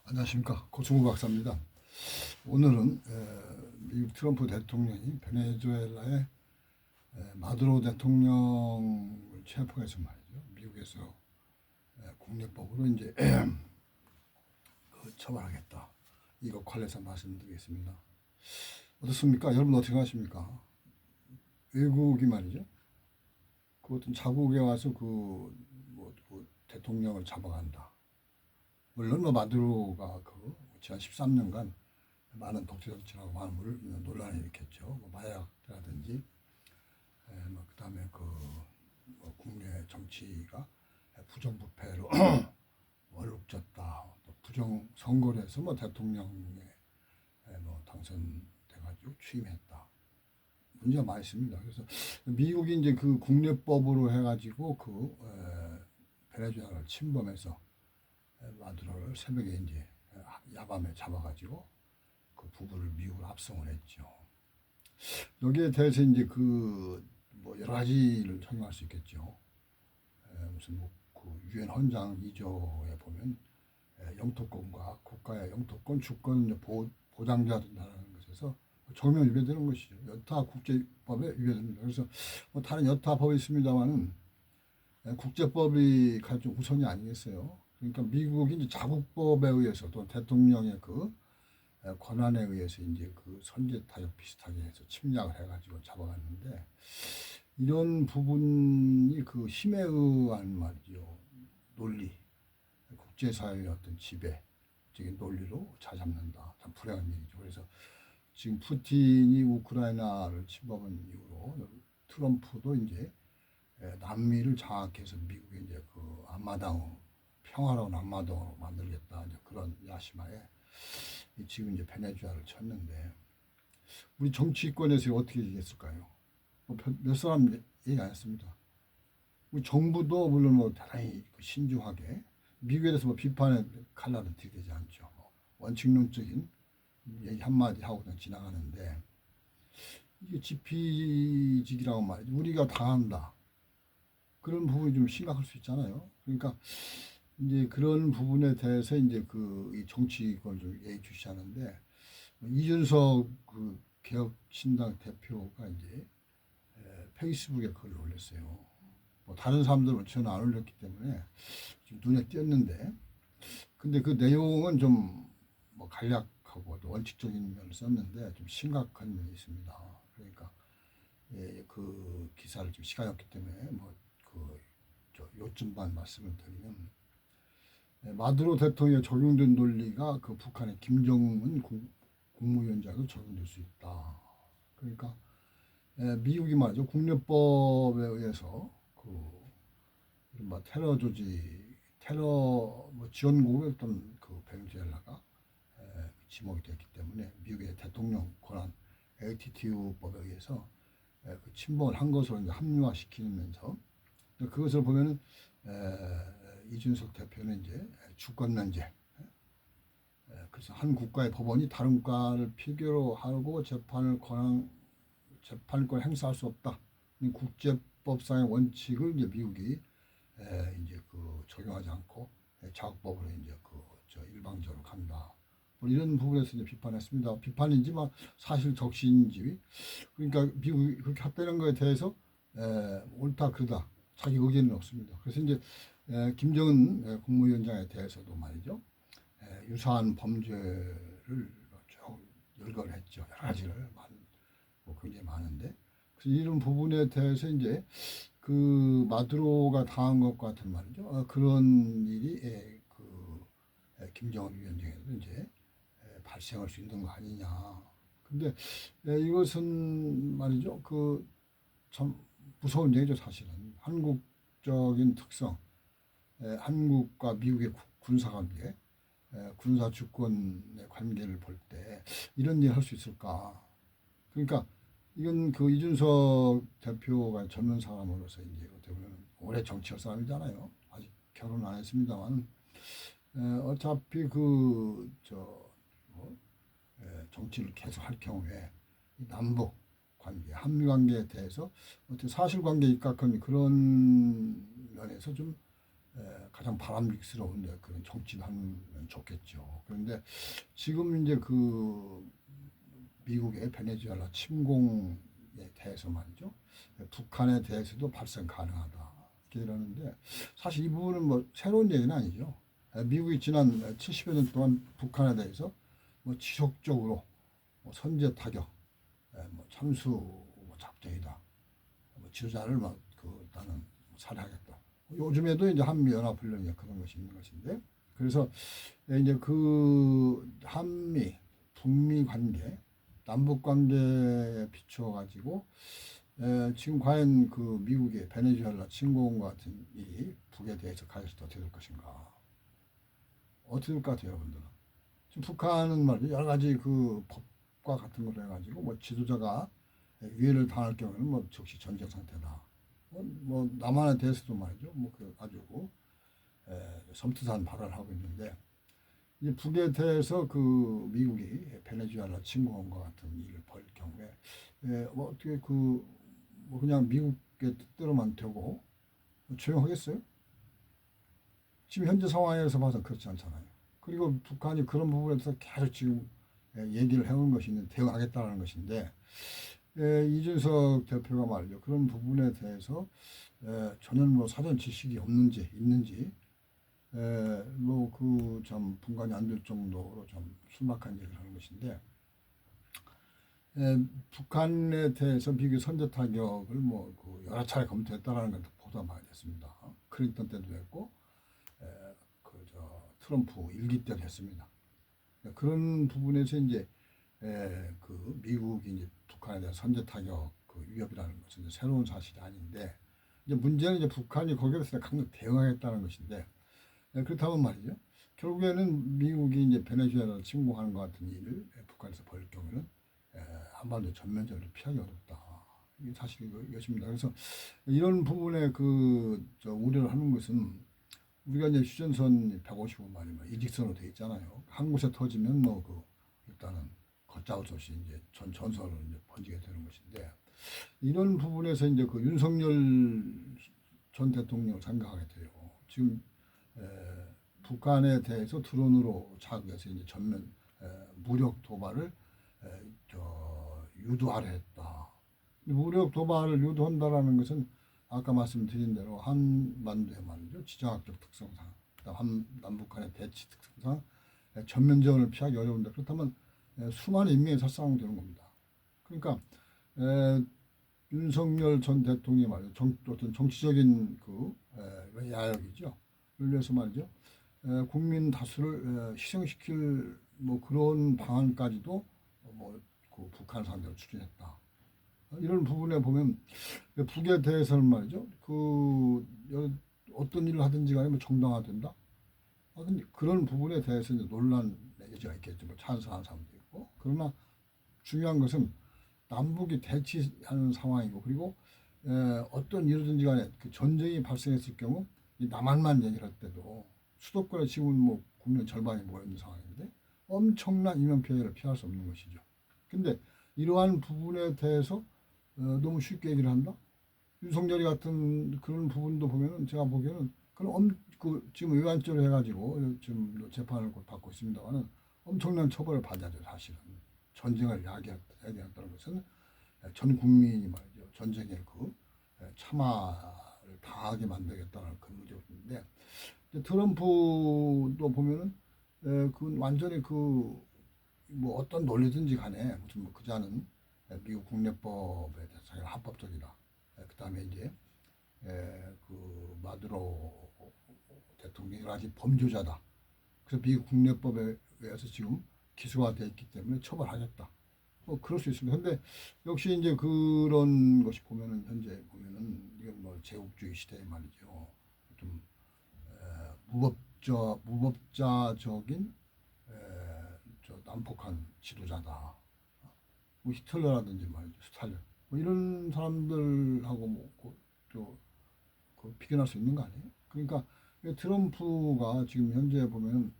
안녕하십니까. 고충구 박사입니다. 오늘은 미국 트럼프 대통령이 베네수엘라의 마두로 대통령을 체포해서 말이죠. 미국에서 국내법으로 이제 처벌하겠다. 이거 관련해서 말씀드리겠습니다. 어떻습니까? 여러분 어떻게 하십니까? 외국이 말이죠. 그 어떤 자국에 와서 그 대통령을 잡아간다. 물론 마두로가 지난 13년간 많은 독재 정치라고 많은 논란을 일으켰죠. 마약이라든지, 그다음에 국내 정치가 부정부패로 얼룩졌다. 또 부정 선거를 해서 대통령에 당선돼가지고 취임했다. 문제가 많이 있습니다. 그래서 미국이 이제 그 국내법으로 해가지고 베네수엘라를 침범해서 마두로를 새벽에 이제 야밤에 잡아가지고 그 부부를 미국으로 압송을 했죠. 여기에 대해서 이제 여러 가지를 설명할 수 있겠죠. 무슨 그 유엔 헌장 2조에 보면 영토권과 국가의 영토권, 주권 보장자 된다는 것에서 정면 위배되는 것이죠. 여타 국제법에 위배됩니다. 그래서 다른 여타 법이 있습니다만은 국제법이 가장 우선이 아니겠어요. 그러니까 미국이 이제 자국법에 의해서 또 대통령의 권한에 의해서 이제 선제 타격 비슷하게 해서 침략을 해가지고 잡아갔는데 이런 부분이 힘에 의한 말이죠. 논리, 국제사회의 어떤 지배적인 논리로 자잡는다. 참 불행한 얘기죠. 그래서 지금 푸틴이 우크라이나를 침범한 이후로 트럼프도 이제 남미를 장악해서 미국의 이제 앞마당 평화로운 앞마당으로 만들겠다 이제 그런 야심하에 지금 이제 베네수엘라를 쳤는데 우리 정치권에서 어떻게 얘기했을까요? 몇 사람 얘기 안 했습니다. 우리 정부도 물론 대단히 신중하게 미국에 대해서 비판의 칼날을 들이대지 않죠. 원칙론적인 얘기 한마디 하고 그냥 지나가는데 이게 지피지기라고 말이죠. 우리가 당한다. 그런 부분이 좀 심각할 수 있잖아요. 그러니까 이제 그런 부분에 대해서 이제 이 정치권을 좀 예의주시하는데 이준석 개혁신당 대표가 이제 페이스북에 글을 올렸어요. 다른 사람들은 저는 안 올렸기 때문에 좀 눈에 띄었는데 근데 그 내용은 좀 간략하고 또 원칙적인 면을 썼는데 좀 심각한 면이 있습니다. 그러니까 그 기사를 좀 시간이 없기 때문에 요점만 말씀을 드리면 마두로 대통령에 적용된 논리가 북한의 김정은 국무위원장에도 적용될 수 있다. 그러니까 미국이 말이죠. 국내법에 의해서 이른바 테러 조직, 테러 지원국의 어떤 베네수엘라가 지목이 됐기 때문에 미국의 대통령 권한 ATTU법에 의해서 침범을 한 것으로 이제 합리화시키면서 그것을 보면은 이준석 대표는 이제 주권 면제. 그래서 한 국가의 법원이 다른 국가를 필요로 하고 재판권 행사할 수 없다. 국제법상의 원칙을 이제 미국이 이제 적용하지 않고 자국법으로 이제 일방적으로 간다. 이런 부분에서 이제 비판했습니다. 비판인지만 사실 적시인지 그러니까 미국이 그렇게 했다는 것에 대해서 옳다 그르다 자기 의견은 없습니다. 그래서 이제 김정은 국무위원장에 대해서도 말이죠. 유사한 범죄를 쭉 열거를 했죠. 여러 가지를 굉장히 많은데 그래서 이런 부분에 대해서 이제 마두로가 당한 것 같은 말이죠. 그런 일이 김정은 위원장에도 이제 발생할 수 있는 거 아니냐. 근데 이것은 말이죠. 참 무서운 얘기죠. 사실은 한국적인 특성, 한국과 미국의 군사관계, 군사 주권의 관계를 볼 때 이런 일 할 수 있을까? 그러니까 이건 이준석 대표가 젊은 사람으로서 이제 어떻게 보면 오래 정치할 사람이잖아요. 아직 결혼 안 했습니다만 어차피 정치를 계속 할 경우에 남북 관계, 한미 관계에 대해서 어떻게 사실관계 입각한 그런 면에서 좀 가장 바람직스러운 그런 정치를 하면 좋겠죠. 그런데 지금 이제 그 미국의 베네수엘라 침공에 대해서 말이죠. 북한에 대해서도 발생 가능하다. 이렇게 이러는데 사실 이 부분은 뭐 새로운 얘기는 아니죠. 미국이 지난 70여 년 동안 북한에 대해서 뭐 지속적으로 뭐 선제 타격, 뭐 참수 뭐 작전이다. 뭐 지도자를 나는 살해하겠다. 요즘에도 이제 한미 연합훈련이 그런 것이 있는 것인데, 그래서 이제 그 한미 북미 관계, 남북 관계에 비추어 가지고 지금 과연 그 미국의 베네수엘라 침공과 같은 이 북에 대해서 가해서 어떻게 될 것인가? 어떻게 될 것 같아요, 여러분들은? 지금 북한은 말이죠, 여러 가지 그 법과 같은 걸 해가지고 뭐 지도자가 위해를 당할 경우에는 뭐 즉시 전쟁 상태다. 뭐 남한에 대해서도 말이죠, 뭐그 아주 섬뜩한 발언을 하고 있는데, 이 북에 대해서 그 미국이 베네수엘라 침공과 같은 일을 벌일 경우에 뭐 어떻게 뭐 그냥 미국의 뜻대로만 되고 조용하겠어요? 지금 현재 상황에서 봐서 그렇지 않잖아요. 그리고 북한이 그런 부분에 대해서 계속 지금 얘기를 해온 것이 있는 대응하겠다는 것인데, 이준석 대표가 말이죠, 그런 부분에 대해서 전혀 뭐 사전 지식이 없는지 있는지 뭐 그 참 분간이 안 될 정도로 좀 순박한 얘기를 하는 것인데, 북한에 대해서 미국의 선제 타격을 뭐그 여러 차례 검토했다라는 건 보도가 많이 됐습니다. 클린턴 때도 했고 트럼프 일기 때도 했습니다. 그런 부분에서 이제 그 미국이 이제 북한에 대한 선제 타격 그 위협이라는 것은 이제 새로운 사실이 아닌데, 이제 문제는 이제 북한이 거기에 대해서 강력 대응하겠다는 것인데, 그렇다면 말이죠, 결국에는 미국이 이제 베네수엘라를 침공하는 것 같은 일을 북한에서 벌일 경우에는 한반도 전면전을 피하기 어렵다. 이게 사실 이것입니다. 그래서 이런 부분에 우려를 하는 것은, 우리가 이제 휴전선 155마리 이직선으로 되어 있잖아요. 한 곳에 터지면 일단은 걷잡을 수 없이 이제 전선으로 이제 번지게 되는 것인데, 이런 부분에서 이제 그 윤석열 전 대통령을 생각하게 돼요. 지금 북한에 대해서 드론으로 자극해서 이제 전면 무력 도발을 유도하려 했다. 무력 도발을 유도한다라는 것은 아까 말씀드린 대로 한반도의 말이죠, 지정학적 특성상, 남북 간의 대치 특성상 전면전을 피하기 어려운데, 그렇다면 수많은 인명이 살상되는 겁니다. 그러니까 윤석열 전 대통령이 말이죠, 어떤 정치적인 야욕이죠. 그래서 말이죠, 국민 다수를 희생시킬 뭐 그런 방안까지도 그 북한 상대로 추진했다. 이런 부분에 보면 북에 대해서는 말이죠, 어떤 일을 하든지 간에 뭐 정당화된다. 근데 그런 부분에 대해서 이제 논란 여지가 있겠죠. 뭐 찬성하는 사람도 있고. 그러나 중요한 것은 남북이 대치하는 상황이고, 그리고 어떤 일이든지 간에 그 전쟁이 발생했을 경우 이 남한만 얘기를 할 때도 수도권에 지금 뭐 국민 절반이 모여 있는 상황인데 엄청난 인명 피해를 피할 수 없는 것이죠. 근데 이러한 부분에 대해서 너무 쉽게 얘기를 한다. 윤석열이 같은 그런 부분도 보면은 제가 보기에는 지금 의안죄로 해가지고 지금 재판을 받고 있습니다만은 엄청난 처벌을 받아야죠. 사실은 전쟁을 야기했다는 것은 전 국민이 말이죠, 전쟁의 참화를 당하게 만들겠다는 그런 의도인데, 트럼프도 보면은 완전히 뭐 어떤 논리든지 간에 무슨 뭐 그자는 미국 국내법에 대해서 자기가 합법적이다. 그다음에 이제 마두로 대통령이 여러 가지 범죄자다. 그래서 미국 국내법에 의해서 지금 기소가 되어 있기 때문에 처벌하겠다. 뭐 그럴 수 있습니다. 근데 역시 이제 그런 것이 보면은 현재 보면은 이건 뭐 제국주의 시대에 말이죠, 좀 무법자적인 난폭한 지도자다. 뭐 히틀러라든지 말이죠, 스탈린, 뭐 이런 사람들하고 비교할 수 있는 거 아니에요? 그러니까 트럼프가 지금 현재 보면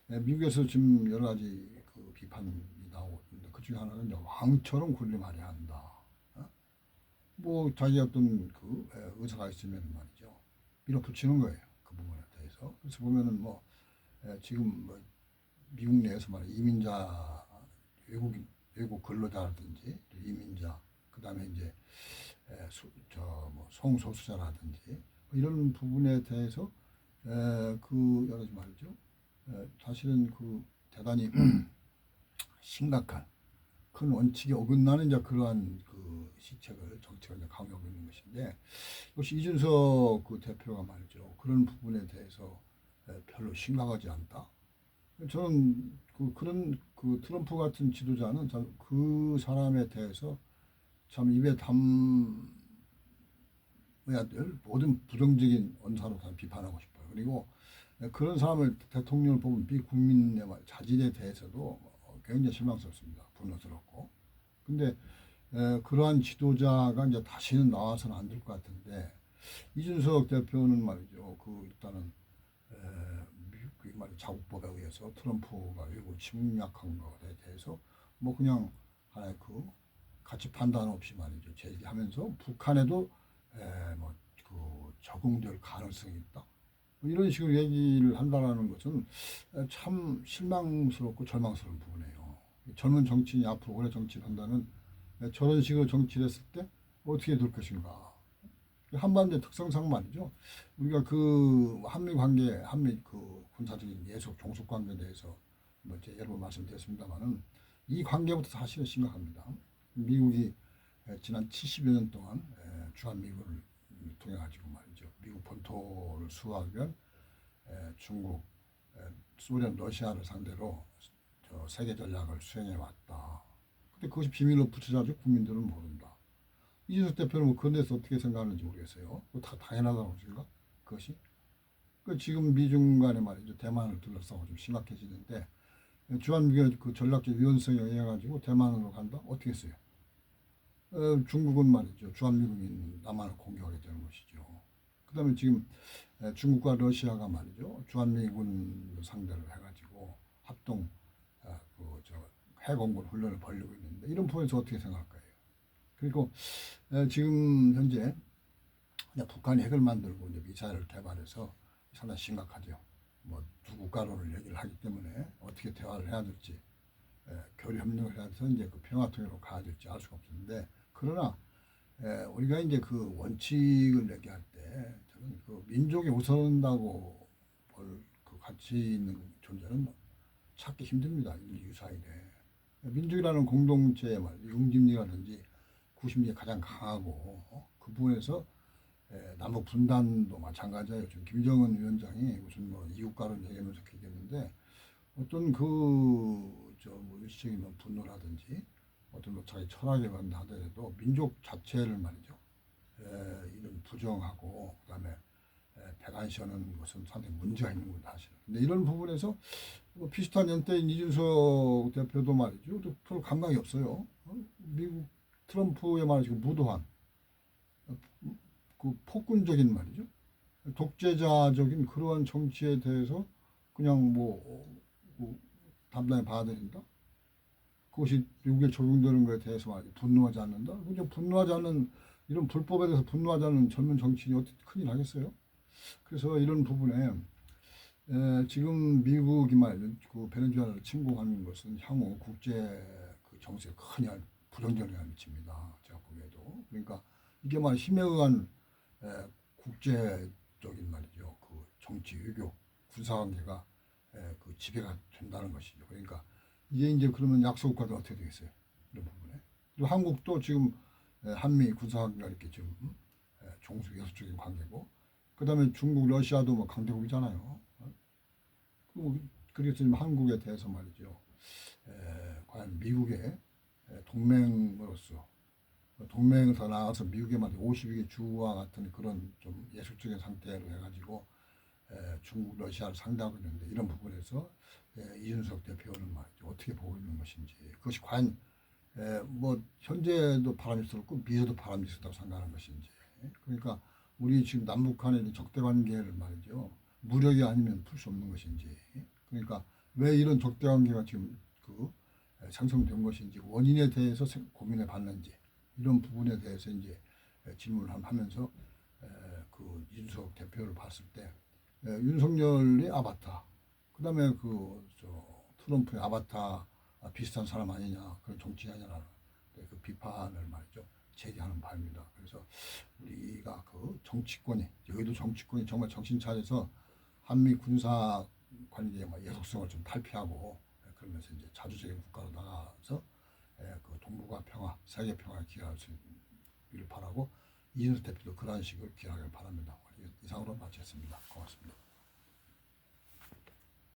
미국에서 지금 여러 가지 비판이 나오고 있는데, 그 중에 하나는 이제 왕처럼 군림하려 한다. 뭐 자기 어떤 의사가 있으면 말이죠, 밀어붙이는 거예요, 그 부분을. 대해서. 그래서 보면은 뭐 지금 뭐 미국 내에서 말이야 이민자 외국 근로자라든지 이민자 그다음에 이제 저뭐 성소수자라든지 뭐 이런 부분에 대해서 그 여러 가지 말이죠. 사실은 그 대단히 심각한 큰 원칙에 어긋나는 이제 그러한 그 시책을 정책을 이제 강요하고 있는 것인데 역시 이준석 그 대표가 말이죠 그런 부분에 대해서 별로 심각하지 않다. 저는 그런 그 트럼프 같은 지도자는 참 그 사람에 대해서 참 입에 담아야 될 모든 부정적인 언사로 다 비판하고 싶어요. 그리고 그런 사람을 대통령을 뽑은 비국민의 자질에 대해서도 굉장히 실망스럽습니다. 분노스럽고. 근데 그러한 지도자가 이제 다시는 나와서는 안 될 것 같은데 이준석 대표는 말이죠. 그 일단은 그 말이 자국법에 의해서 트럼프가 외국 침략한 것에 대해서 뭐 그냥 하나의 그 가치 판단 없이 말이죠 제기하면서 북한에도 뭐그 적용될 가능성이 있다. 뭐 이런 식으로 얘기를 한다라는 것은 참 실망스럽고 절망스러운 부분이에요. 젊은 정치인이 앞으로 오래 정치를 한다는 저런 식으로 정치를 했을 때 어떻게 될 것인가. 한반도의 특성상 말이죠. 우리가 그 한미 관계, 한미 그 군사적인 예속 종속 관계에 대해서 뭐 제 여러 번 말씀드렸습니다만은 이 관계부터 사실은 심각합니다. 미국이 지난 70여 년 동안 주한미군을 통해 가지고 말이죠. 미국 본토를 수호하기 위한 중국, 소련, 러시아를 상대로 저 세계 전략을 수행해 왔다. 근데 그것이 비밀로 붙여가지고 국민들은 모른다. 이준석 대표는 뭐 그런 데서 어떻게 생각하는지 모르겠어요. 다 당연하다고 생각? 그것이? 그 지금 미중 간에 말이죠. 대만을 둘러싸고 좀 심각해지는데 주한미군의 그 전략적 유연성에 의해 가지고 대만으로 간다? 어떻게 했어요? 중국은 말이죠. 주한미군이 남한을 공격하게 되는 것이죠. 그다음에 지금 중국과 러시아가 말이죠. 주한미군 상대로 해가지고 합동 그저 해공군 훈련을 벌이고 있는데 이런 부분에서 어떻게 생각할까요? 그리고 지금 현재 북한이 핵을 만들고 이제 미사일을 개발해서 상당히 심각하죠. 뭐 두 국가로를 얘기를 하기 때문에 어떻게 대화를 해야 될지 교류 협력을 해서 이제 그 평화 통일로 가야 될지 알 수가 없는데 그러나 우리가 이제 그 원칙을 얘기할 때 저는 그 민족이 우선한다고 볼 그 가치 있는 존재는 찾기 힘듭니다. 인류 사이에 민족이라는 공동체의 말 응집리라든지 구심리가 가장 강하고 그 부분에서 남북 분단도 마찬가지예요. 지금 김정은 위원장이 무슨 뭐 이웃가론 얘기하면서 얘기했는데 어떤 그저뭐 일시적인 뭐 분노라든지 어떤 뭐 자기 철학에 관한 하더라도 민족 자체를 말이죠. 이런 부정하고 그다음에 대간시하는 것은 상당히 문제가 있는 거다 사실. 근데 이런 부분에서 뭐 비슷한 연대인 이준석 대표도 말이죠. 별 감각이 없어요. 미국 트럼프의 말이죠. 무도한 그 폭군적인 말이죠. 독재자적인 그러한 정치에 대해서 그냥 뭐 담당해 봐야 된다. 그것이 미국에 적용되는 것에 대해서 말이죠. 분노하지 않는다. 그죠? 분노하지 않는 이런 불법에 대해서 분노하지 않는 젊은 정치인이 어떻게 큰일 하겠어요? 그래서 이런 부분에 지금 미국이 말이죠. 그 베네수엘라를 침공하는 것은 향후 국제 그 정세에 큰 부정적인 미칩니다. 제가 보기에도. 그러니까 이게 말 힘에 의한 국제적인 말이죠. 그 정치, 외교, 군사관계가 그 지배가 된다는 것이죠. 그러니까 이게 이제 그러면 약소국가도 어떻게 되겠어요? 이런 부분에. 그리고 한국도 지금 한미 군사관계가 이렇게 지금 종속 여수적인 관계고, 그 다음에 중국, 러시아도 뭐 강대국이잖아요. 그래서 지금 한국에 대해서 말이죠. 과연 미국의 동맹으로서 동맹을 더 나아가서 미국의 말 52개 주와 같은 그런 좀 예술적인 상태로 해가지고 중국, 러시아를 상대하고 있는데 이런 부분에서 이준석 대표는 말이죠 어떻게 보고 있는 것인지 그것이 과연 뭐 현재도 바람직스럽고 미래도 바람직스럽다고 생각하는 것인지 그러니까 우리 지금 남북한의 적대 관계를 말이죠 무력이 아니면 풀 수 없는 것인지 그러니까 왜 이런 적대 관계가 지금 그 상승된 것인지 원인에 대해서 고민해 봤는지 이런 부분에 대해서 이제 질문을 하면서 그 이준석 대표를 봤을 때 윤석열이 아바타, 그다음에 트럼프의 아바타 비슷한 사람 아니냐, 그런 정치인이냐라는 그 비판을 말이죠 제기하는 바입니다. 그래서 우리가 그 정치권이, 여기도 정치권이 정말 정신 차려서 한미 군사 관계의 예속성을 좀 탈피하고, 그러면서 이제 자주적인 국가로 나가서 그 동북아 평화, 세계 평화에 기여할 수 있기를 바라고, 이준석 대표도 그러한 식으로 기여하길 바랍니다. 이상으로 마치겠습니다. 고맙습니다.